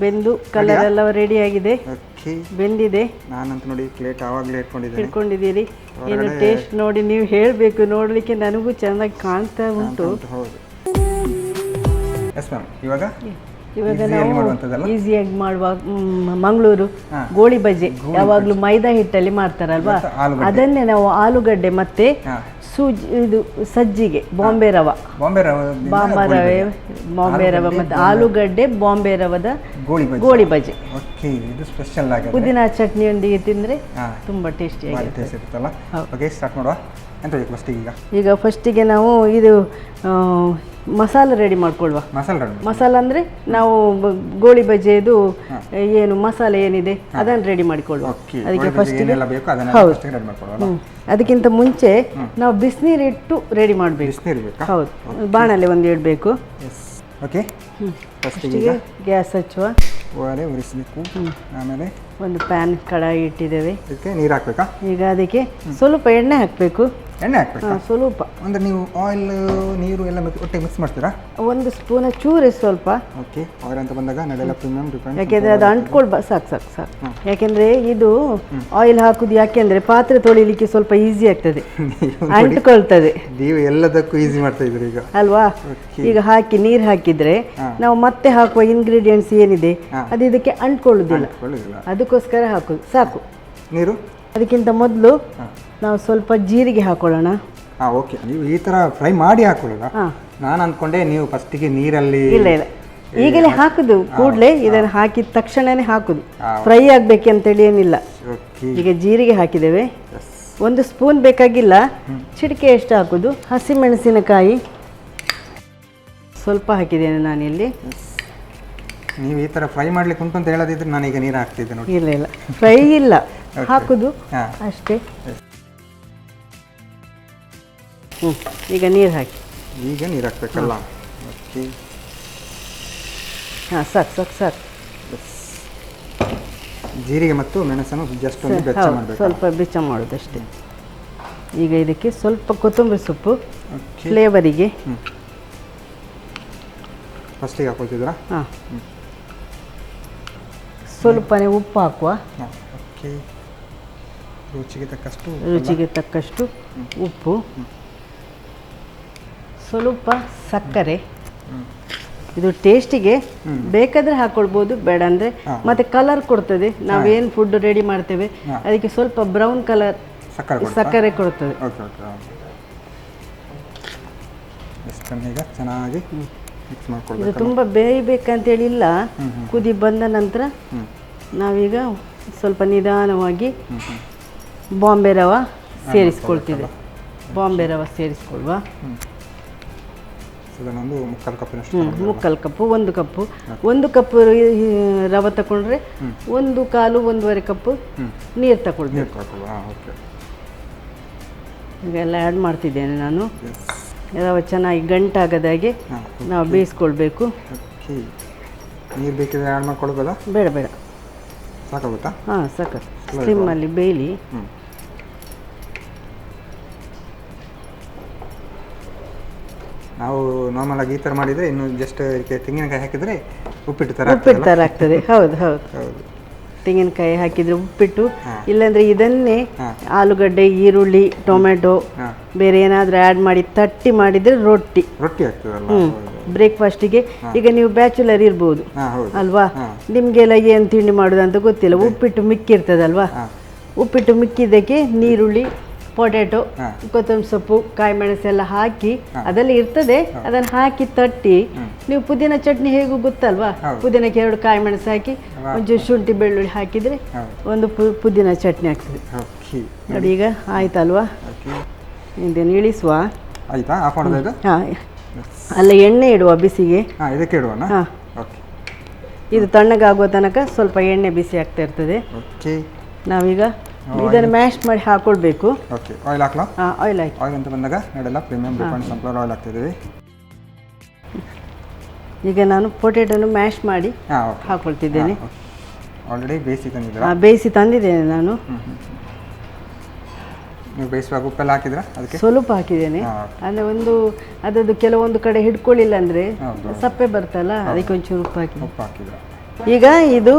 ಬೆಂದು ಕಲರ್ ಎಲ್ಲ ರೆಡಿ ಆಗಿದೆ. ಓಕೆ, ಬೆಂದಿದೆ. ನಾನಂತ ನೋಡಿ ಪ್ಲೇಟ್ ಆವಾಗಲೇ ಇಟ್ಕೊಂಡಿದ್ದೀರಿ. ಏನು ಟೇಸ್ಟ್ ನೋಡಿ ನೀವು ಹೇಳಬೇಕು. ನೋಡಲಿಕ್ಕೆ ನನಗೂ ಚೆನ್ನಾಗಿ ಕಾಣ್ತಾ ಉಂಟು. ಹೌದು. ಎಸ್ ಮ್ಯಾಮ್, ಇವಾಗ ನಾವು ಈಸಿಯಾಗಿ ಮಾಡುವ ಮಂಗಳೂರು ಗೋಳಿ ಬಜೆ ಯಾವಾಗಲೂ ಮೈದಾ ಹಿಟ್ಟಲ್ಲಿ ಮಾಡ್ತಾರಲ್ವಾ, ಅದನ್ನೇ ನಾವು ಆಲೂಗಡ್ಡೆ ಮತ್ತೆ ಇದು ಸಜ್ಜಿಗೆ ಬಾಂಬೆ ರವೆ ಮತ್ತೆ ಆಲೂಗಡ್ಡೆ ಬಾಂಬೆ ರವದ ಗೋಳಿ ಬಜೆ ಪುದೀನಾ ಚಟ್ನಿಯೊಂದಿಗೆ ತಿಂದರೆ ತುಂಬ ಟೇಸ್ಟಿಯಾಗಿರುತ್ತಲ್ಲ. ಈಗ ಫಸ್ಟಿಗೆ ನಾವು ಇದು ಮಸಾಲೆ ರೆಡಿ ಮಾಡ್ಕೊಳ್ಳುವ. ಮಸಾಲೆ ಅಂದರೆ ನಾವು ಗೋಳಿ ಬಜೆದು ಏನು ಮಸಾಲೆ ಏನಿದೆ ಅದನ್ನು ರೆಡಿ ಮಾಡಿಕೊಳ್ಳುವ. ಅದಕ್ಕೆ ಫಸ್ಟಿಗೆ ಅದಕ್ಕಿಂತ ಮುಂಚೆ ನಾವು ಬಿಸಿನೀರಿಟ್ಟು ರೆಡಿ ಮಾಡಬೇಕು. ಹೌದು, ಬಾಣಲೆ ಒಂದು ಇಡಬೇಕು. ಫಸ್ಟಿಗೆ ಗ್ಯಾಸ್ ಹಚ್ಚುವ. ಆಮೇಲೆ ಒಂದು ಪ್ಯಾನ್ ಕಡಾಯಿ ಇಟ್ಟಿದ್ದೇವೆ. ನೀರು ಹಾಕ್ಬೇಕಾ? ಈಗ ಅದಕ್ಕೆ ಸ್ವಲ್ಪ ಎಣ್ಣೆ ಹಾಕಬೇಕು. ಎಣ್ಣೆ ಹಾಕ್ಬೇಕಾ? ಸ್ವಲ್ಪ. ಅಂದರೆ ನೀವು ಆಯಿಲ್ ನೀರು ಎಲ್ಲ ಒಟ್ಟಿಗೆ ಮಿಕ್ಸ್ ಮಾಡ್ತೀರಾ? ಒಂದು ಸ್ಪೂನ್ ಚೂರಿ ಸ್ವಲ್ಪ. ಓಕೆ, ಆಯಿಲ್ ಅಂತ ಬಂದಾಗ ನಡೆಲ್ಲ ಪ್ರೀಮಿಯಂ ಡಿಪೆಂಡ್. ಯಾಕೆಂದರೆ ಅದು ಅಂಟ್ಕೊಳ್ಬ ಸಾಕು. ಯಾಕೆಂದರೆ ಇದು ಆಯಿಲ್ ಹಾಕುದು ಯಾಕೆಂದರೆ ಪಾತ್ರೆ ತೊಳಿಲಿಕ್ಕೆ ಸ್ವಲ್ಪ ಈಸಿ ಆಗ್ತದೆ, ಅಂಟ್ಕೊಳ್ತದೆ. ನೀವು ಎಲ್ಲದಕ್ಕೂ ಈಸಿ ಮಾಡ್ತಾ ಇದ್ರಿ ಈಗ ಅಲ್ವಾ? ಈಗ ಹಾಕಿ ನೀರು ಹಾಕಿದ್ರೆ ನಾವು ಮತ್ತೆ ಹಾಕುವ ಇಂಗ್ರೀಡಿಯೆಂಟ್ಸ್ ಏನಿದೆ ಅದು ಇದಕ್ಕೆ ಅಂಟ್ಕೊಳ್ಳುದಿಲ್ಲ. ಅದಕ್ಕೋಸ್ಕರ ಹಾಕುದು ಸಾಕು ನೀರು. ಅದಕ್ಕಿಂತ ಮೊದಲು ನಾವು ಸ್ವಲ್ಪ ಜೀರಿಗೆ ಹಾಕೊಳ್ಳೋಣ. ಓಕೆ, ನೀವು ಈ ಥರ ಫ್ರೈ ಮಾಡಿ ಹಾಕೊಳ್ಳೋಣ. ನಾನು ಅಂದ್ಕೊಂಡೆ ನೀವು ಫಸ್ಟಿಗೆ ನೀರಲ್ಲಿ. ಇಲ್ಲ, ಈಗಲೇ ಹಾಕುದು, ಕೂಡಲೇ ಇದನ್ನು ಹಾಕಿದ ತಕ್ಷಣನೇ ಹಾಕುದು, ಫ್ರೈ ಆಗಬೇಕಂತೇಳಿ ಏನಿಲ್ಲ. ಈಗ ಜೀರಿಗೆ ಹಾಕಿದ್ದೇವೆ. 1 ಸ್ಪೂನ್ ಬೇಕಾಗಿಲ್ಲ, ಚಿಟಿಕೆ ಎಷ್ಟು ಹಾಕುದು. ಹಸಿಮೆಣಸಿನಕಾಯಿ ಸ್ವಲ್ಪ ಹಾಕಿದ್ದೇನೆ ನಾನಿಲ್ಲಿ. ನೀವು ಈ ಥರ ಫ್ರೈ ಮಾಡ್ಲಿಕ್ಕೆ ಉಂಟು ಅಂತ ಹೇಳೋದಿದ್ರೆ ನಾನೀಗ ನೀರು ಹಾಕ್ತಿದ್ದೆ ನೋಡಿ. ಇಲ್ಲ, ಫ್ರೈ ಇಲ್ಲ, ಹಾಕುದು ಅಷ್ಟೇ. ಈಗ ನೀರು ಹಾಕಿ. ಈಗ ನೀರು ಹಾಕ್ಬೇಕಲ್ಲ? ಓಕೆ, ಸಾಕು. ಜೀರಿಗೆ ಮತ್ತು ಮೆಣಸನ್ನು ಜಸ್ಟ್ ಒಂದು ಬೆಚ್ಚ ಮಾಡಬೇಕು, ಸ್ವಲ್ಪ ಬೆಚ್ಚ ಮಾಡೋದಷ್ಟೇ. ಈಗ ಇದಕ್ಕೆ ಸ್ವಲ್ಪ ಕೊತ್ತಂಬರಿ ಸೊಪ್ಪು ಫ್ಲೇವರಿಗೆ. ಫಸ್ಟಿಗೆ ಹಾಕೊಳ್ತಿದ್ದೀರಾ? ಸ್ವಲ್ಪನೇ ಉಪ್ಪು ಹಾಕುವ. ಓಕೆ, ರುಚಿಗೆ ತಕ್ಕಷ್ಟು ಉಪ್ಪು, ಸ್ವಲ್ಪ ಸಕ್ಕರೆ. ಇದು ಟೇಸ್ಟಿಗೆ ಬೇಕಾದರೆ ಹಾಕೊಳ್ಬೋದು, ಬೇಡ ಅಂದರೆ ಮತ್ತೆ ಕಲರ್ ಕೊಡ್ತದೆ. ನಾವೇನು ಫುಡ್ ರೆಡಿ ಮಾಡ್ತೇವೆ ಅದಕ್ಕೆ ಸ್ವಲ್ಪ ಬ್ರೌನ್ ಕಲರ್ ಸಕ್ಕರೆ ಕೊಡ್ತದೆ. ಚೆನ್ನಾಗಿ ಇದು ತುಂಬ ಬೇಯಬೇಕಂತೇಳಿ ಇಲ್ಲ. ಕುದಿ ಬಂದ ನಂತರ ನಾವೀಗ ಸ್ವಲ್ಪ ನಿಧಾನವಾಗಿ ಬಾಂಬೆ ರವೆ ಸೇರಿಸ್ಕೊಳ್ತಿದ್ದೆ. ಬಾಂಬೆ ರವೆ ಸೇರಿಸ್ಕೊಳ್ವಾ. ಮುಕ್ಕಾಲು ಕಪ್ಪು, 1 ಕಪ್ಪು. 1 ಕಪ್ಪು ರವೆ ತಗೊಂಡ್ರೆ 1/4-1.5 ಕಪ್ಪು ನೀರು ತಗೊಳ್ಬೇಕು. ಇವೆಲ್ಲ ಆ್ಯಡ್ ಮಾಡ್ತಿದ್ದೇನೆ ನಾನು. ರವೆ ಚೆನ್ನಾಗಿ ಗಂಟಾಗದಾಗೆ ನಾವು ಬೇಯಿಸ್ಕೊಳ್ಬೇಕು. ನೀರು ಬೇಕಿದ್ರೆ ಆ್ಯಡ್ ಮಾಡ್ಕೊಳ್ಬೋದಾ? ಬೇಡ, ಸಾಕಾಗುತ್ತಾ? ಸಾಕು. ಸ್ಲಿಮ್ಮಲ್ಲಿ ಬೇಯಲಿ. ನಾವು ನಾರ್ಮಲ್ ಆಗಿ ಈ ಥರ ಮಾಡಿದರೆ ಇನ್ನು ಜಸ್ಟ್ ತೆಂಗಿನಕಾಯಿ ಹಾಕಿದರೆ ಉಪ್ಪಿಟ್ಟು ಥರ ಆಗ್ತದೆ. ಹೌದು. ತೆಂಗಿನಕಾಯಿ ಹಾಕಿದರೆ ಉಪ್ಪಿಟ್ಟು. ಇಲ್ಲಾಂದರೆ ಇದನ್ನೇ ಆಲೂಗಡ್ಡೆ, ಈರುಳ್ಳಿ, ಟೊಮೆಟೊ ಬೇರೆ ಏನಾದರೂ ಆ್ಯಡ್ ಮಾಡಿ ತಟ್ಟಿ ಮಾಡಿದರೆ ರೊಟ್ಟಿ ಆಗ್ತದಲ್ಲ. ಬ್ರೇಕ್ಫಾಸ್ಟಿಗೆ. ಈಗ ನೀವು ಬ್ಯಾಚುಲರ್ ಇರ್ಬೋದು ಅಲ್ವಾ, ನಿಮಗೆಲ್ಲ ಏನು ತಿಂಡಿ ಮಾಡೋದು ಅಂತ ಗೊತ್ತಿಲ್ಲ. ಉಪ್ಪಿಟ್ಟು ಮಿಕ್ಕಿರ್ತದಲ್ವಾ, ಉಪ್ಪಿಟ್ಟು ಮಿಕ್ಕಿದ್ದಕ್ಕೆ ನೀರುಳ್ಳಿ, ಪೊಟ್ಯಾಟೊ, ಕೊತ್ತಂಬರಿ ಸೊಪ್ಪು, ಕಾಯಿ ಮೆಣಸೆಲ್ಲ ಹಾಕಿ ಅದೆಲ್ಲ ಇರ್ತದೆ, ಅದನ್ನು ಹಾಕಿ ತಟ್ಟಿ ನೀವು ಪುದೀನ ಚಟ್ನಿ ಹೇಗೂ ಗೊತ್ತಲ್ವಾ, ಪುದೀನಕ್ಕೆ 2 ಕಾಯಿ ಮೆಣಸು ಹಾಕಿ ಒಂಚೂರು ಶುಂಠಿ ಬೆಳ್ಳುಳ್ಳಿ ಹಾಕಿದರೆ ಒಂದು ಪುದೀನ ಚಟ್ನಿ ಆಗ್ತದೆ ನೋಡಿ. ಈಗ ಆಯ್ತಲ್ವಾ? ಇದನ್ನು ಇಳಿಸುವ. ಅಲ್ಲ, ಎಣ್ಣೆ ಇಡುವ ಬಿಸಿಗೆ. ಇದು ತಣ್ಣಗಾಗುವ ತನಕ ಸ್ವಲ್ಪ ಎಣ್ಣೆ ಬಿಸಿ ಆಗ್ತಾ ಇರ್ತದೆ. ನಾವೀಗ ಇದನ್ನು ಮ್ಯಾಶ್ ಮಾಡಿ ಹಾಕೊಳ್ಬೇಕು. ಆಯಿಲ್ ಹಾಕಲಾ? ಆಯಿಲ್ ಹಾಕಿ. ಆಯಿಲ್ ಅಂತ ಬಂದಾಗ ನಡೆಲ್ಲ ಪ್ರೀಮಿಯಂ ರಿಫೈನ್ಡ್ ಸನ್ಫ್ಲವರ್ ಆಯಿಲ್ ಹಾಕ್ತಿದ್ದೀವಿ. ಈಗ ನಾನು ಪೊಟೇಟೊನು ಮ್ಯಾಶ್ ಮಾಡಿ ಹಾಕೊಳ್ತಿದ್ದೇನೆ. ಆಲ್ರೆಡಿ ಬೇಯಿಸಿ ತಂದಿದ್ದೇನೆ ನಾನು. ನೀವು ಬೇಯಿಸುವಾಗ ಉಪ್ಪೆಲ್ಲ ಹಾಕಿದ್ರಾ? ಅದಕ್ಕೆ ಸ್ವಲ್ಪ ಹಾಕಿದ್ದೇನೆ. ಅಂದರೆ ಅದದ್ದು ಕೆಲವೊಂದು ಕಡೆ ಹಿಡ್ಕೊಳ್ಳಿಲ್ಲ ಅಂದರೆ ಸಪ್ಪೆ ಬರ್ತಲ್ಲ, ಅದಕ್ಕೆ ಒಂಚೂರು ಉಪ್ಪು ಹಾಕಿದ್ರಾ? ಈಗ ಇದು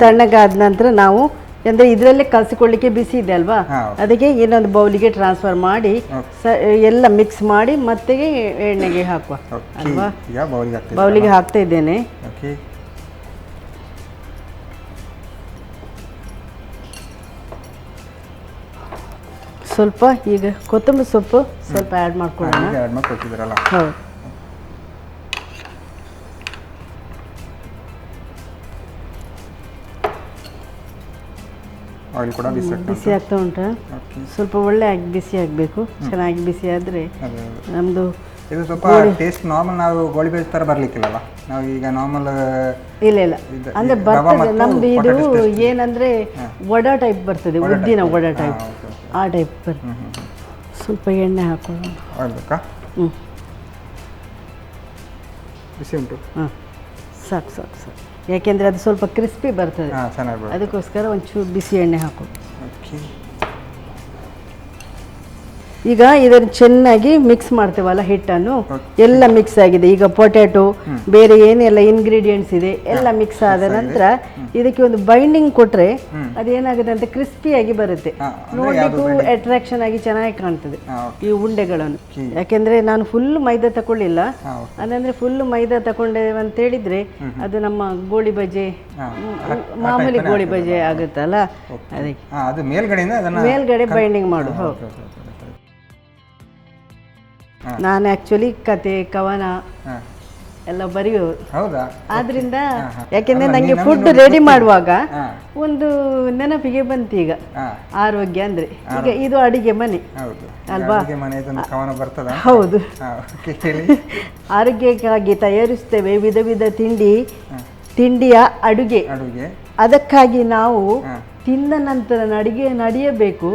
ತಣ್ಣಗಾದ ನಂತರ ನಾವು ಅಂದರೆ ಇದರಲ್ಲೇ ಕಲಸಿಕೊಳ್ಳಿಕ್ಕೆ ಬಿಸಿ ಇದೆ ಅಲ್ವಾ, ಅದಕ್ಕೆ ಇನ್ನೊಂದು ಬೌಲಿಗೆ ಟ್ರಾನ್ಸ್ಫರ್ ಮಾಡಿ ಎಲ್ಲ ಮಿಕ್ಸ್ ಮಾಡಿ ಮತ್ತೆ ಎಣ್ಣೆಗೆ ಹಾಕುವ ಅಲ್ವಾ. ಬೌಲಿಗೆ ಹಾಕ್ತಾ ಇದ್ದೇನೆ. ಸ್ವಲ್ಪ ಈಗ ಕೊತ್ತಂಬರಿ ಸೊಪ್ಪು ಸ್ವಲ್ಪ ಆ್ಯಡ್ ಮಾಡ್ಕೊಳ್ಳೋಣ. ಹೌದು, ಆಯಿಲ್ ಕೂಡ ಬಿಸಿ ಆಗ್ತಾ ಉಂಟಾ? ಸ್ವಲ್ಪ ಒಳ್ಳೆ ಬಿಸಿ ಆಗಬೇಕು, ಚೆನ್ನಾಗಿ ಬಿಸಿ ಆದರೆ ನಮ್ಮದು ಇದು ಸ್ವಲ್ಪ ಟೇಸ್ಟ್ ನಾರ್ಮಲ್ ನಾವು ಗೋಳಿ ಬಜ್ಜಿ ಥರ ಬರಲಿಕ್ಕಿಲ್ಲಲ್ಲ, ನಾವು ಈಗ ನಾರ್ಮಲ್ ಇಲ್ಲ ಅಂದರೆ ಬರ್ತದೆ ನಮ್ಮದು. ಇದು ಏನಂದರೆ ವಡಾ ಟೈಪ್ ಬರ್ತದೆ, ಉದ್ದಿನ ವಡಾ ಟೈಪ್, ಆ ಟೈಪ್ ಬರ್ತದೆ. ಸ್ವಲ್ಪ ಎಣ್ಣೆ ಹಾಕೊಳ್ಳೋಣ. ಬಿಸಿ ಉಂಟು? ಹಾಂ, ಸಾಕು ಸಾಕು ಸಾಕು, ಯಾಕೆಂದರೆ ಅದು ಸ್ವಲ್ಪ ಕ್ರಿಸ್ಪಿ ಬರ್ತದೆ, ಅದಕ್ಕೋಸ್ಕರ ಒಂಚೂರು ಬಿಸಿ ಎಣ್ಣೆ ಹಾಕು. ಈಗ ಇದನ್ನು ಚೆನ್ನಾಗಿ ಮಿಕ್ಸ್ ಮಾಡ್ತೇವಲ್ಲ ಹಿಟ್ಟನ್ನು, ಎಲ್ಲ ಮಿಕ್ಸ್ ಆಗಿದೆ. ಈಗ ಪೊಟ್ಯಾಟೊ ಬೇರೆ ಏನೆಲ್ಲ ಇಂಗ್ರೀಡಿಯೆಂಟ್ಸ್ ಇದೆ ಎಲ್ಲ ಮಿಕ್ಸ್ ಆದ ನಂತರ ಇದಕ್ಕೆ ಒಂದು ಬೈಂಡಿಂಗ್ ಕೊಟ್ಟರೆ ಅದೇನಾಗುತ್ತೆ ಅಂತ ಕ್ರಿಸ್ಪಿಯಾಗಿ ಬರುತ್ತೆ, ನೋಡಲಿಕ್ಕೂ ಅಟ್ರಾಕ್ಷನ್ ಆಗಿ ಚೆನ್ನಾಗಿ ಕಾಣ್ತದೆ ಈ ಉಂಡೆಗಳನ್ನು. ಯಾಕೆಂದರೆ ನಾನು ಫುಲ್ ಮೈದಾ ತಗೊಳ್ಳಿಲ್ಲ, ಅದಂದರೆ ಫುಲ್ ಮೈದಾ ತಗೊಂಡೆ ಅಂತ ಹೇಳಿದರೆ ಅದು ನಮ್ಮ ಗೋಳಿ ಬಜೆ ಮಾಮೂಲಿ ಗೋಳಿ ಬಜೆ ಆಗುತ್ತಲ್ಲ, ಅದಕ್ಕೆ ಮೇಲ್ಗಡೆ ಬೈಂಡಿಂಗ್ ಮಾಡು. ಹೌದು, ನಾನು ಆ್ಯಕ್ಚುಲಿ ಕತೆ ಕವನ ಎಲ್ಲ ಬರೆಯೋದು, ಆದ್ರಿಂದ ಯಾಕೆಂದ್ರೆ ನನಗೆ ಫುಡ್ ರೆಡಿ ಮಾಡುವಾಗ ಒಂದು ನೆನಪಿಗೆ ಬಂತು ಈಗ ಆರೋಗ್ಯ ಅಂದ್ರೆ, ಈಗ ಇದು ಅಡಿಗೆ ಮನೆ ಅಲ್ವಾ? ಹೌದು, ಆರೋಗ್ಯಕ್ಕಾಗಿ ತಯಾರಿಸ್ತೇವೆ ವಿಧ ವಿಧ ತಿಂಡಿಯ ಅಡುಗೆ. ಅದಕ್ಕಾಗಿ ನಾವು ತಿಂದ ನಂತರ ನಡೆಯಬೇಕು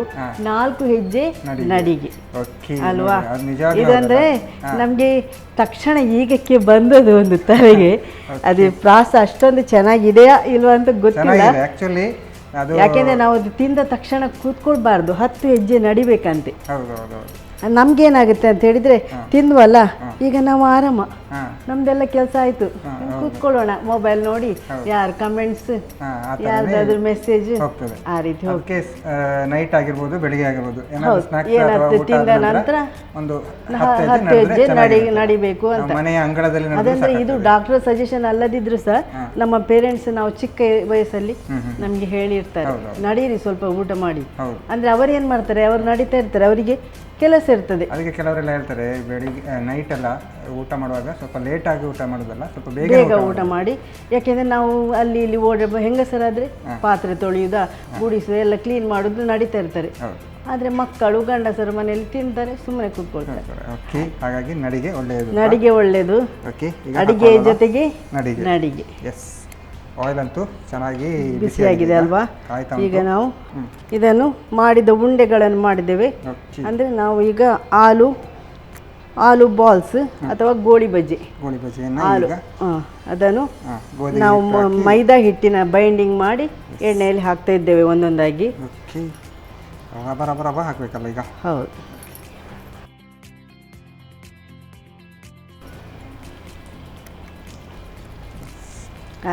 4 ಹೆಜ್ಜೆ ನಡಿಗೆ ಅಲ್ವಾ? ಇದಂದ್ರೆ ನಮ್ಗೆ ತಕ್ಷಣ ಈಗಕ್ಕೆ ಬಂದದ್ದು ಒಂದು ತಲೆಗೆ, ಅದು ಪ್ರಾಸ ಅಷ್ಟೊಂದು ಚೆನ್ನಾಗಿದೆಯಾ ಇಲ್ವಾ ಅಂತ ಗೊತ್ತಿಲ್ಲ. ಯಾಕೆಂದ್ರೆ ನಾವು ಅದು ತಿಂದ ತಕ್ಷಣ ಕೂತ್ಕೊಳ್ಬಾರ್ದು, 10 ಹೆಜ್ಜೆ ನಡಿಬೇಕಂತೆ. ನಮ್ಗೇನಾಗುತ್ತೆ ಅಂತ ಹೇಳಿದ್ರೆ ತಿಂದ್ವಲ್ಲ, ಈಗ ನಾವು ಆರಾಮ, ನಮ್ದೆಲ್ಲ ಕೆಲಸ ಆಯ್ತು, ಕೂತ್ಕೊಳ್ಳೋಣ, ಮೊಬೈಲ್ ನೋಡಿ, ಯಾರ ಕಮೆಂಟ್ಸ್, ಯಾರ್ದಾದ್ರು ಮೆಸೇಜ್, ಆ ರೀತಿ ಹೋಗಿ ನೈಟ್ ಆಗಿರ್ಬೋದು ಬೆಳಿಗ್ಗೆ ಆಗಿರ್ಬೋದು ಏನಾದ್ರು ತಿಂದ ನಂತರ 10 ಹೆಜ್ಜೆ ನಡಿಬೇಕು ಅಂತ. ಅದಂದ್ರೆ ಇದು ಡಾಕ್ಟರ್ ಸಜೆಷನ್ ಅಲ್ಲದಿದ್ರು ಸಹ ನಮ್ಮ ಪೇರೆಂಟ್ಸ್ ನಾವು ಚಿಕ್ಕ ವಯಸ್ಸಲ್ಲಿ ನಮ್ಗೆ ಹೇಳಿರ್ತಾರೆ, ನಡೀರಿ ಸ್ವಲ್ಪ ಊಟ ಮಾಡಿ ಅಂದ್ರೆ. ಅವ್ರು ಏನ್ ಮಾಡ್ತಾರೆ, ಅವ್ರು ನಡೀತಾ ಇರ್ತಾರೆ, ಅವರಿಗೆ ಕೆಲಸ ಇರ್ತದೆ. ಅದಕ್ಕೆ ಕೆಲವರೆಲ್ಲ ಹೇಳ್ತಾರೆ ಬೆಳಿಗ್ಗೆ ನೈಟ್ ಎಲ್ಲ ಊಟ ಮಾಡುವಾಗ ಸ್ವಲ್ಪ ಲೇಟ್ ಆಗಿ ಊಟ ಮಾಡೋದಲ್ಲ, ಸ್ವಲ್ಪ ಬೇಗ ಊಟ ಮಾಡಿ. ಯಾಕೆಂದ್ರೆ ನಾವು ಅಲ್ಲಿ ಇಲ್ಲಿ ಹೆಂಗಸರಾದ್ರೆ ಪಾತ್ರೆ ತೊಳೆಯುವುದ, ಗುಡಿಸುವ, ಎಲ್ಲ ಕ್ಲೀನ್ ಮಾಡೋದು ನಡೀತಾ ಇರ್ತಾರೆ. ಆದ್ರೆ ಮಕ್ಕಳು ಗಂಡಸರು ಮನೆಯಲ್ಲಿ ತಿಂತಾರೆ, ಸುಮ್ಮನೆ ಕೂತ್ಕೊಳ್ತಾರೆ. ಹಾಗಾಗಿ ನಡಿಗೆ ಒಳ್ಳೇದು. ಅಡಿಗೆ ಜೊತೆಗೆ ನಡಿಗೆ. ಆಯಿಲ್ ಅಂತೂ ಚೆನ್ನಾಗಿ ಬಿಸಿಯಾಗಿದೆ ಅಲ್ವಾ? ಈಗ ನಾವು ಇದನ್ನು ಮಾಡಿದ ಉಂಡೆಗಳನ್ನು ಮಾಡಿದ್ದೇವೆ. ಅಂದರೆ ನಾವು ಈಗ ಆಲೂ ಬಾಲ್ಸ್ ಅಥವಾ ಗೋಳಿ ಬಜ್ಜಿ ಆಲೂ ಅದನ್ನು ನಾವು ಮೈದಾ ಹಿಟ್ಟಿನ ಬೈಂಡಿಂಗ್ ಮಾಡಿ ಎಣ್ಣೆಯಲ್ಲಿ ಹಾಕ್ತಾ ಇದ್ದೇವೆ ಒಂದೊಂದಾಗಿ. ಹಾಕಬೇಕಲ್ಲ ಈಗ? ಹೌದು.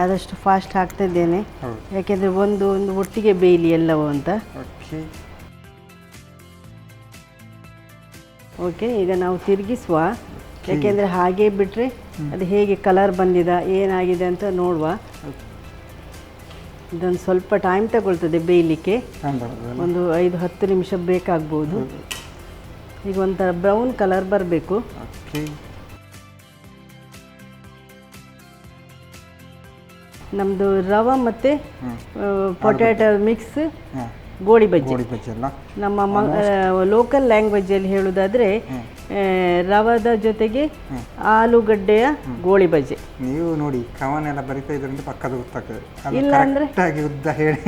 ಆದಷ್ಟು ಫಾಸ್ಟ್ ಹಾಕ್ತಾ ಇದ್ದೇನೆ, ಯಾಕೆಂದರೆ ಒಂದು ಒಟ್ಟಿಗೆ ಬೇಯಲಿ ಎಲ್ಲವೂ ಅಂತ. ಓಕೆ, ಈಗ ನಾವು ತಿರುಗಿಸುವ, ಯಾಕೆಂದರೆ ಹಾಗೆ ಬಿಟ್ಟರೆ ಅದು ಹೇಗೆ ಕಲರ್ ಬಂದಿದೆ ಏನಾಗಿದೆ ಅಂತ ನೋಡುವ. ಇದೊಂದು ಸ್ವಲ್ಪ ಟೈಮ್ ತಗೊಳ್ತದೆ ಬೇಯಲಿಕ್ಕೆ, ಒಂದು 5-10 ನಿಮಿಷ ಬೇಕಾಗ್ಬೋದು. ಈಗ ಒಂಥರ ಬ್ರೌನ್ ಕಲರ್ ಬರಬೇಕು. ನಮ್ಮದು ರವೆ ಮತ್ತು ಪೊಟ್ಯಾಟೊ ಮಿಕ್ಸ್ ಗೋಳಿ ಬಜ್ಜಿ. ನಮ್ಮ ಲೋಕಲ್ ಲ್ಯಾಂಗ್ವೇಜಲ್ಲಿ ಹೇಳೋದಾದರೆ ರವದ ಜೊತೆಗೆ ಆಲೂಗಡ್ಡೆಯ ಗೋಳಿ ಬಜ್ಜಿ. ನೀವು ನೋಡಿ ಕವನೆಲ್ಲ ಬರಿತಾ ಇದ್ರಿಂದ ಪಕ್ಕದ ಗೊತ್ತಾಗ್ತದೆ. ಇಲ್ಲ ಅಂದರೆ ಉದ್ದ ಹೇಳಿ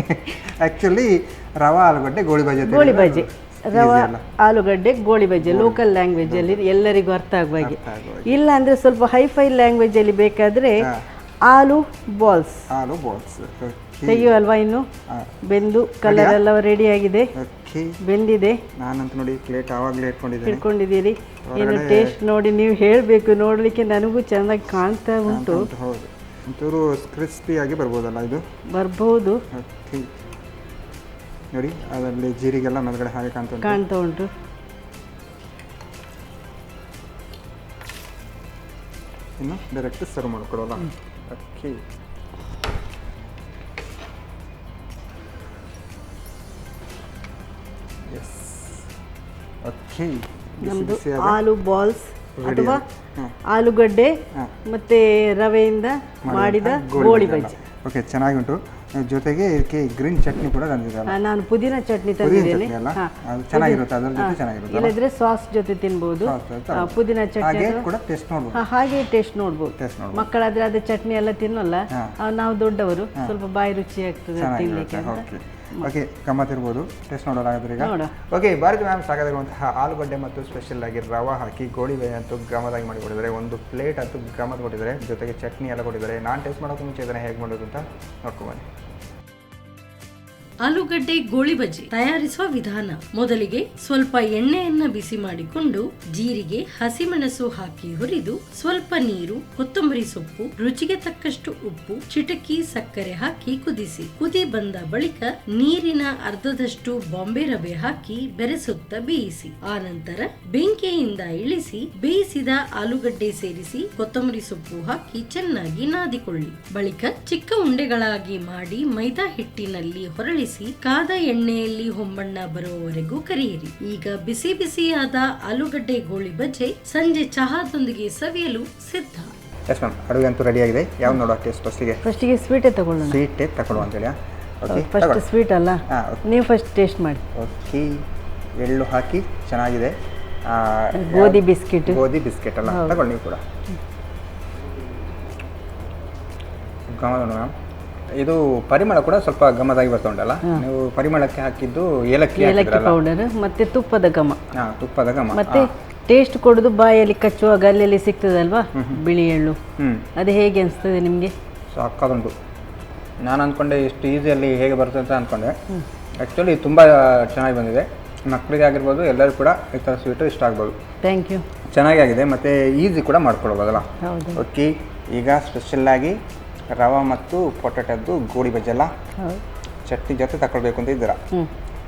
ಆ್ಯಕ್ಚುಲಿ ರವಾ ಆಲೂಗಡ್ಡೆ ಗೋಳಿ ಬಜ್ಜಿ ರವಾ ಆಲೂಗಡ್ಡೆ ಗೋಳಿ ಬಜ್ಜಿ ಲೋಕಲ್ ಲ್ಯಾಂಗ್ವೇಜಲ್ಲಿ ಎಲ್ಲರಿಗೂ ಅರ್ಥ ಆಗುವ ಹಾಗೆ. ಇಲ್ಲ ಅಂದರೆ ಸ್ವಲ್ಪ ಹೈಫೈ ಲ್ಯಾಂಗ್ವೇಜಲ್ಲಿ ಬೇಕಾದರೆ ಆಲೂ ಬಾಲ್ಸ್ ತೆಗೆಯುವಲ್ವಾ? ಇನ್ನು ಬೆಂದು ಕಲರ್ ಎಲ್ಲ ರೆಡಿ ಆಗಿದೆ, ಬೆಂದಿದೆ. ನಾನಂತ ನೋಡಿ ಪ್ಲೇಟ್ ಆವಾಗಲೇ ಇಟ್ಕೊಂಡಿದ್ದೀರಿ. ಇನ್ನು ಟೇಸ್ಟ್ ನೋಡಿ ನೀವು ಹೇಳಬೇಕು, ನೋಡಲಿಕ್ಕೆ ನನಗೂ ಚೆನ್ನಾಗಿ ಕಾಣ್ತಾ ಉಂಟು. ಒಂಚೂರು ಕ್ರಿಸ್ಪಿಯಾಗಿ ಬರ್ಬೋದಲ್ಲ ಇದು? ಬರ್ಬೋದು. ಓಕೆ, ನೋಡಿ ಅದರಲ್ಲಿ ಜೀರಿಗೆಲ್ಲ ಮೇಲ್ಗಡೆ ಹಾಗೆ ಕಾಣ್ತಾ ಉಂಟು. ಇನ್ನು ಡೈರೆಕ್ಟ್ ಸರ್ವ್ ಮಾಡ್ಕೊಡೋಲ್ಲ? Okay, yes. ಓಕೆ, ನಮ್ಮದು ಆಲೂ ಬಾಲ್ಸ್ ಅಥವಾ ಆಲೂಗಡ್ಡೆ ಮತ್ತೆ ರವೆಯಿಂದ ಮಾಡಿದ ಗೋಳಿ ಬಜ್ಜಿ. ಓಕೆ, ಚೆನ್ನಾಗಿ ಉಂಟು. ಜೊತೆಗೆ ಇದಕ್ಕೆ ಗ್ರೀನ್ ಚಟ್ನಿ ಕೂಡ ತಂದಿದ್ದಾರೆ. ನಾನು ಪುದೀನ ಚಟ್ನಿ ತಂದಿದ್ದೇನೆ. ಚೆನ್ನಾಗಿರುತ್ತೆ, ಅದರ ಜೊತೆ ಚೆನ್ನಾಗಿರುತ್ತೆ. ಇಲ್ಲದ್ರೆ ಸಾಸ್ ಜೊತೆ ತಿನ್ಬಹುದು. ಪುದೀನ ಚಟ್ನಿ ಕೂಡ ಟೇಸ್ಟ್ ನೋಡಬಹುದು. ಹಾಗೆ ಟೇಸ್ಟ್ ನೋಡಬಹುದು. ಮಕ್ಕಳಾದ್ರೆ ಅದೇ ಚಟ್ನಿ ಎಲ್ಲ ತಿನ್ನಲ್ಲ, ನಾವು ದೊಡ್ಡವರು ಸ್ವಲ್ಪ ಬಾಯಿ ರುಚಿ ಆಗ್ತದೆ ತಿನ್ಲಿಕ್ಕೆ. ಓಕೆ, ಗಮ್ಮತ್ತಿರ್ಬೋದು. ಟೇಸ್ಟ್ ನೋಡೋದಾದ್ರೆ ಈಗ ಓಕೆ, ಭಾರತಿ ಮ್ಯಾಮ್ ಸಾಕಾಗಿರುವಂತಹ ಆಲೂಗಡ್ಡೆ ಮತ್ತು ಸ್ಪೆಷಲ್ ಆಗಿ ರವೆ ಹಾಕಿ ಗೋಳಿ ಬಜ್ಜಿ ಅಂತೂ ಗಮದಾಗಿ ಮಾಡಿಕೊಟ್ಟಿದ್ದಾರೆ. ಒಂದು ಪ್ಲೇಟ್ ಅಂತೂ ಗಮತ್ ಕೊಟ್ಟಿದ್ದಾರೆ, ಜೊತೆಗೆ ಚಟ್ನಿ ಎಲ್ಲ ಕೊಟ್ಟಿದ್ದಾರೆ. ನಾನು ಟೇಸ್ಟ್ ಮಾಡೋಕೆ ಮುಂಚೆ ಇದನ್ನು ಹೇಗೆ ಮಾಡೋದು ಅಂತ ನೋಡ್ಕೊಂಬನ್ನಿ. ಆಲೂಗಡ್ಡೆ ಗೋಳಿ ಬಜ್ಜಿ ತಯಾರಿಸುವ ವಿಧಾನ. ಮೊದಲಿಗೆ ಸ್ವಲ್ಪ ಎಣ್ಣೆಯನ್ನ ಬಿಸಿ ಮಾಡಿಕೊಂಡು ಜೀರಿಗೆ, ಹಸಿಮೆಣಸು ಹಾಕಿ ಹುರಿದು ಸ್ವಲ್ಪ ನೀರು, ಕೊತ್ತಂಬರಿ ಸೊಪ್ಪು, ರುಚಿಗೆ ತಕ್ಕಷ್ಟು ಉಪ್ಪು, ಚಿಟಕಿ ಸಕ್ಕರೆ ಹಾಕಿ ಕುದಿಸಿ. ಕುದಿ ಬಂದ ಬಳಿಕ ನೀರಿನ ಅರ್ಧದಷ್ಟು ಬಾಂಬೆ ರವೆ ಹಾಕಿ ಬೆರೆಸುತ್ತಾ ಬೇಯಿಸಿ. ಆನಂತರ ಬೆಂಕಿಯಿಂದ ಇಳಿಸಿ ಬೇಯಿಸಿದ ಆಲೂಗಡ್ಡೆ ಸೇರಿಸಿ ಕೊತ್ತಂಬರಿ ಸೊಪ್ಪು ಹಾಕಿ ಚೆನ್ನಾಗಿ ನಾದಿಕೊಳ್ಳಿ. ಬಳಿಕ ಚಿಕ್ಕ ಉಂಡೆಗಳಾಗಿ ಮಾಡಿ ಮೈದಾ ಹಿಟ್ಟಿನಲ್ಲಿ ಹೊರಳಿಸಿ ಕಾದ ಎಣ್ಣೆಯಲ್ಲಿ ಹೊಂಬಣ್ಣ ಬರುವವರೆಗೂ ಕರಿಯಿರಿ. ಈಗ ಬಿಸಿ ಬಿಸಿಯಾದ ಆಲೂಗಡ್ಡೆ ಗೋಳಿ ಬಜ್ಜಿ ಸಂಜೆ ಚಹಾದೊಂದಿಗೆ ಸವಿಯಲು ಸಿದ್ಧ. ಎಸ್ ಮ್ಯಾಮ್, ಅಡುಗೆ ಅಂತೂ ರೆಡಿ ಆಗಿದೆ. ಯಾವ ನೋಡೋ ಟೇಸ್ಟ್? ಫಸ್ಟಿಗೆ ಸ್ವೀಟೇ ತಗೊಳ್ಳೋಣ. ಸ್ವೀಟೇ ತಗೊಳ್ಳುವ ಅಂತೇಳಿ? ಫಸ್ಟ್ ಸ್ವೀಟ್ ಅಲ್ಲ, ನೀವು ಫಸ್ಟ್ ಟೇಸ್ಟ್ ಮಾಡಿ. ಓಕೆ, ಎಳ್ಳು ಹಾಕಿ ಚೆನ್ನಾಗಿದೆ. ಗೋಧಿ ಬಿಸ್ಕೆಟ್ ಅಲ್ಲ, ತಗೊಳ್ಳಿ ನೀವು ಕೂಡ. ಗಮನ ಮ್ಯಾಮ್, ಇದು ಪರಿಮಳ ಕೂಡ ಸ್ವಲ್ಪ ಗಮದಾಗಿ ಬರ್ತಾ ಉಂಟಲ್ಲ. ನೀವು ಪರಿಮಳಕ್ಕೆ ಹಾಕಿದ್ದು ಏಲಕ್ಕಿ ಪೌಡರ್ ಮತ್ತೆ ತುಪ್ಪದ ಘಮ. ತುಪ್ಪದ ಘಮ ಮತ್ತೆ ಟೇಸ್ಟ್ ಕೊಡೋದು ಬಾಯಲ್ಲಿ ಕಚ್ಚುವಾಗ ಅಲ್ಲೆಲ್ಲಿ ಸಿಗ್ತದಲ್ವಾ ಬಿಳಿ ಎಳ್ಳು, ಅದು ಹೇಗೆ ಅನಿಸ್ತದೆ ನಿಮಗೆ? ಸಾಕಾದುಂಟು. ನಾನು ಅಂದ್ಕೊಂಡೆ ಇಷ್ಟು ಈಸಿಯಲ್ಲಿ ಹೇಗೆ ಬರುತ್ತೆ ಅಂತ ಅಂದ್ಕೊಂಡೆ. ಆ್ಯಕ್ಚುಲಿ ತುಂಬ ಚೆನ್ನಾಗಿ ಬಂದಿದೆ. ಮಕ್ಕಳಿಗೆ ಆಗಿರ್ಬೋದು, ಎಲ್ಲರೂ ಕೂಡ ಈ ಥರ ಸ್ವೀಟು ಇಷ್ಟ ಆಗ್ಬೋದು. Thank you. ಚೆನ್ನಾಗಿ ಆಗಿದೆ ಮತ್ತು ಈಸಿ ಕೂಡ ಮಾಡ್ಕೊಳ್ಬೋದಲ್ಲ. ಓಕೆ, ಈಗ ಸ್ಪೆಷಲ್ಲಾಗಿ ರವೆ ಮತ್ತು ಪೊಟ್ಯಾಟೋದ್ದು ಗೋಳಿ ಬಜ್ಜಿ ಎಲ್ಲ ಚಟ್ನಿ ಜೊತೆ ತಗೊಳ್ಬೇಕು ಅಂತ ಇದ್ದೀರಾ?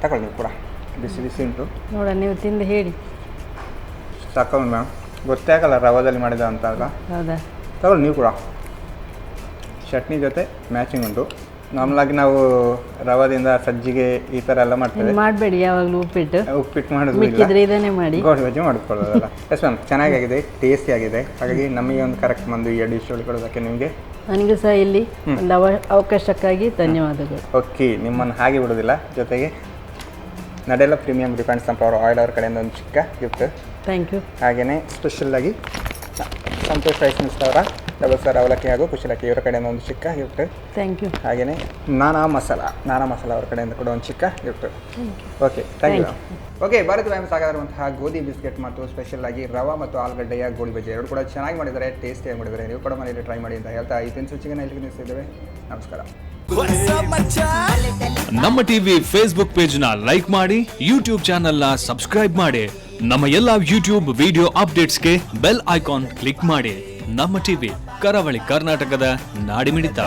ತಗೊಳ್ಳಿ ನೀವು ಕೂಡ. ಬಿಸಿ ಬಿಸಿ ಉಂಟು, ನೋಡ ನೀವು ತಿಂದು ಹೇಳಿ. ಸಾಕೊಂಡು ಮ್ಯಾಮ್, ಗೊತ್ತೇ ಆಗಲ್ಲ ರವಾದಲ್ಲಿ ಮಾಡಿದ ಅಂತ ಅಲ್ಲ. ಹೌದಾ? ತಗೊಳ್ಳಿ ನೀವು ಕೂಡ. ಚಟ್ನಿ ಜೊತೆ ಮ್ಯಾಚಿಂಗ್ ಉಂಟು. ನಾರ್ಮಲಾಗಿ ನಾವು ರವಾದಿಂದ ಸಜ್ಜಿಗೆ ಈ ಥರ ಎಲ್ಲ ಮಾಡ್ತೇವೆ. ಮಾಡಬೇಡಿ ಯಾವಾಗಲೂ ಉಪ್ಪಿಟ್ಟು ಮಾಡೋದು, ಇದನ್ನೇ ಮಾಡಿ ಗೋಳಿ ಬಜ್ಜಿ ಮಾಡಿಕೊಳ್ಳೋದಲ್ಲ. ಎಸ್ ಮ್ಯಾಮ್, ಚೆನ್ನಾಗಿದೆ, ಟೇಸ್ಟಿ ಆಗಿದೆ. ಹಾಗಾಗಿ ನಮಗೆ ಒಂದು ಕರೆಕ್ಟ್ ಬಂದು ಈ ಡಿಶ್ ಉಳ್ಕೊಳ್ಳೋದಕ್ಕೆ ನಿಮಗೆ, ನನಗೂ ಸಹ ಇಲ್ಲಿ ಒಂದು ಅವಕಾಶಕ್ಕಾಗಿ ಧನ್ಯವಾದಗಳು. ಓಕೆ, ನಿಮ್ಮನ್ನು ಹಾಗೆ ಬಿಡೋದಿಲ್ಲ. ಜೊತೆಗೆ ನಡೆಯಲ್ಲ ಪ್ರೀಮಿಯಂ ರಿಫೈನ್ಡ್ ಸನ್ಫ್ಲವರ್ ಆಯಿಲ್ ಅವ್ರ ಕಡೆಯಿಂದ ಒಂದು ಚಿಕ್ಕ ಗಿಫ್ಟ್. Thank you. ಹಾಗೆಯೇ ಸ್ಪೆಷಲ್ಲಾಗಿ ಸಂತೋಷ್ ರೈಸ್ ಮಿಲ್ಸ್ ಅವರ ಡಬಲ್ ಸ್ಟಾರ್ ಅವಲಕ್ಕಿ ಹಾಗೂ ಕುಶಲಕ್ಕಿ ಇವರ ಕಡೆಯಿಂದ ಒಂದು ಚಿಕ್ಕ ಗಿಫ್ಟ್. Thank you. ಹಾಗೆಯೇ ನಾನಾ ಮಸಾಲ ಅವ್ರ ಕಡೆಯಿಂದ ಕೂಡ ಒಂದು ಚಿಕ್ಕ gift. Okay, thank you. Okay, Bharat ವ್ಯಾಯಾಮ ಸಾಗಾಗಿರುವಂತಹ ಗೋಧಿ ಬಿಸ್ಕೆಟ್ ಮತ್ತು ಸ್ಪೆಷಲ್ಲಾಗಿ ರವಾ ಮತ್ತು ಆಲೂಗಡ್ಡೆಯ ಗೋಳಿ ಬಜ್ಜಿ ಎರಡು ಕೂಡ ಚೆನ್ನಾಗಿ ಮಾಡಿದ್ದಾರೆ, ಟೇಸ್ಟಿಯಾಗಿ ಮಾಡಿದ್ದಾರೆ. ನೀವು ಕೂಡ ಮನೆಯಲ್ಲಿ ಟ್ರೈ ಮಾಡಿ ಅಂತ ಹೇಳ್ತಾ ಈ ತಿನಿಸು ಚಿಕನ್ ಇಲ್ಲಿಗೆ ನಿಲ್ಲಿಸಿದ್ದೇವೆ. ನಮಸ್ಕಾರ. ನಮ್ಮ ಟಿವಿ ಫೇಸ್ಬುಕ್ ಪೇಜ್ ನ ಲೈಕ್ ಮಾಡಿ, ಯೂಟ್ಯೂಬ್ ಚಾನೆಲ್ ನ ಸಬ್ಸ್ಕ್ರೈಬ್ ಮಾಡಿ. ನಮ್ಮ ಎಲ್ಲಾ ಯೂಟ್ಯೂಬ್ ವಿಡಿಯೋ ಅಪ್ಡೇಟ್ಸ್ಗೆ ಬೆಲ್ ಐಕಾನ್ ಕ್ಲಿಕ್ ಮಾಡಿ. ನಮ್ಮ ಟಿವಿ, ಕರಾವಳಿ ಕರ್ನಾಟಕದ ನಾಡಿಮಿಡಿತ.